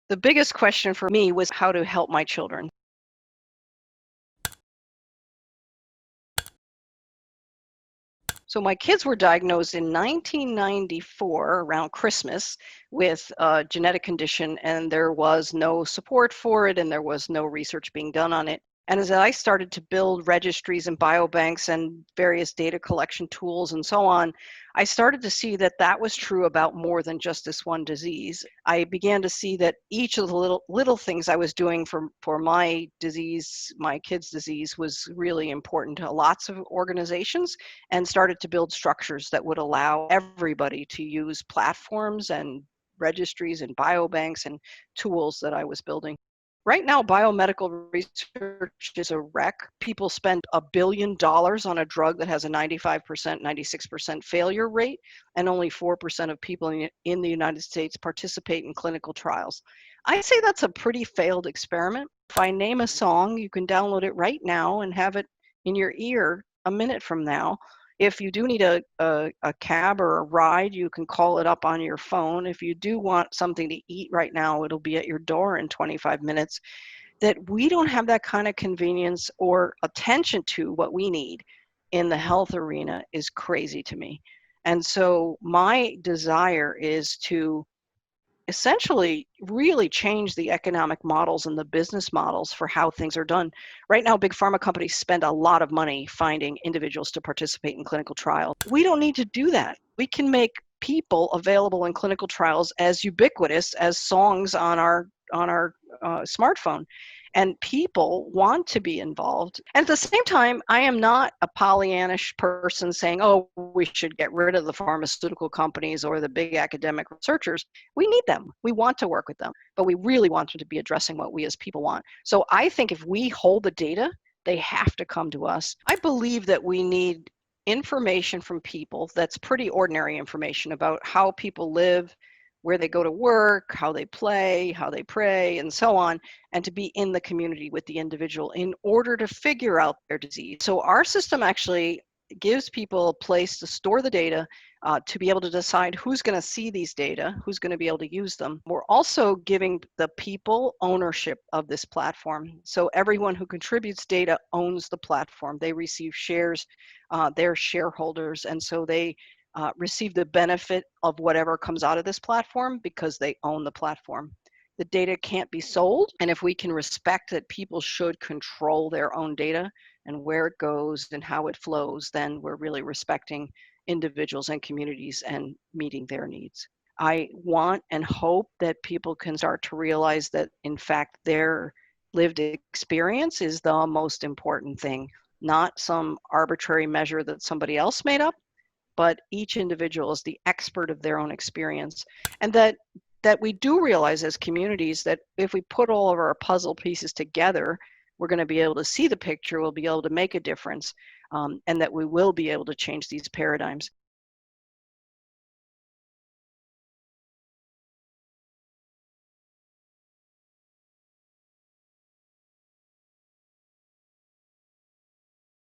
The biggest question for me was how to help my children. So my kids were diagnosed in 1994 around Christmas with a genetic condition, and there was no support for it, and there was no research being done on it. And as I started to build registries and biobanks and various data collection tools and so on, I started to see that that was true about more than just this one disease. I began to see that each of the little things I was doing for my disease, my kids' disease, was really important to lots of organizations, and started to build structures that would allow everybody to use platforms and registries and biobanks and tools that I was building. Right now, biomedical research is a wreck. People spend $1 billion on a drug that has a 95%, 96% failure rate, and only 4% of people in the United States participate in clinical trials. I say that's a pretty failed experiment. If I name a song, you can download it right now and have it in your ear a minute from now. If you do need a cab or a ride, you can call it up on your phone. If you do want something to eat right now, it'll be at your door in 25 minutes. That we don't have that kind of convenience or attention to what we need in the health arena is crazy to me. And so my desire is to essentially really change the economic models and the business models for how things are done. Right now, big pharma companies spend a lot of money finding individuals to participate in clinical trials. We don't need to do that. We can make people available in clinical trials as ubiquitous as songs on our smartphone. And people want to be involved. And at the same time, I am not a Pollyannish person saying, oh, we should get rid of the pharmaceutical companies or the big academic researchers. We need them. We want to work with them, but we really want them to be addressing what we as people want. So I think if we hold the data, they have to come to us. I believe that we need information from people that's pretty ordinary information about how people live, where they go to work, how they play, how they pray, and so on, and to be in the community with the individual in order to figure out their disease. So our system actually gives people a place to store the data, to be able to decide who's going to see these data, who's going to be able to use them. We're also giving the people ownership of this platform. So everyone who contributes data owns the platform. They receive shares, they're shareholders, and so they receive the benefit of whatever comes out of this platform because they own the platform. The data can't be sold, and if we can respect that people should control their own data and where it goes and how it flows, then we're really respecting individuals and communities and meeting their needs. I want and hope that people can start to realize that, in fact, their lived experience is the most important thing, not some arbitrary measure that somebody else made up, but each individual is the expert of their own experience. And that we do realize as communities that if we put all of our puzzle pieces together, we're going to be able to see the picture, we'll be able to make a difference, and that we will be able to change these paradigms.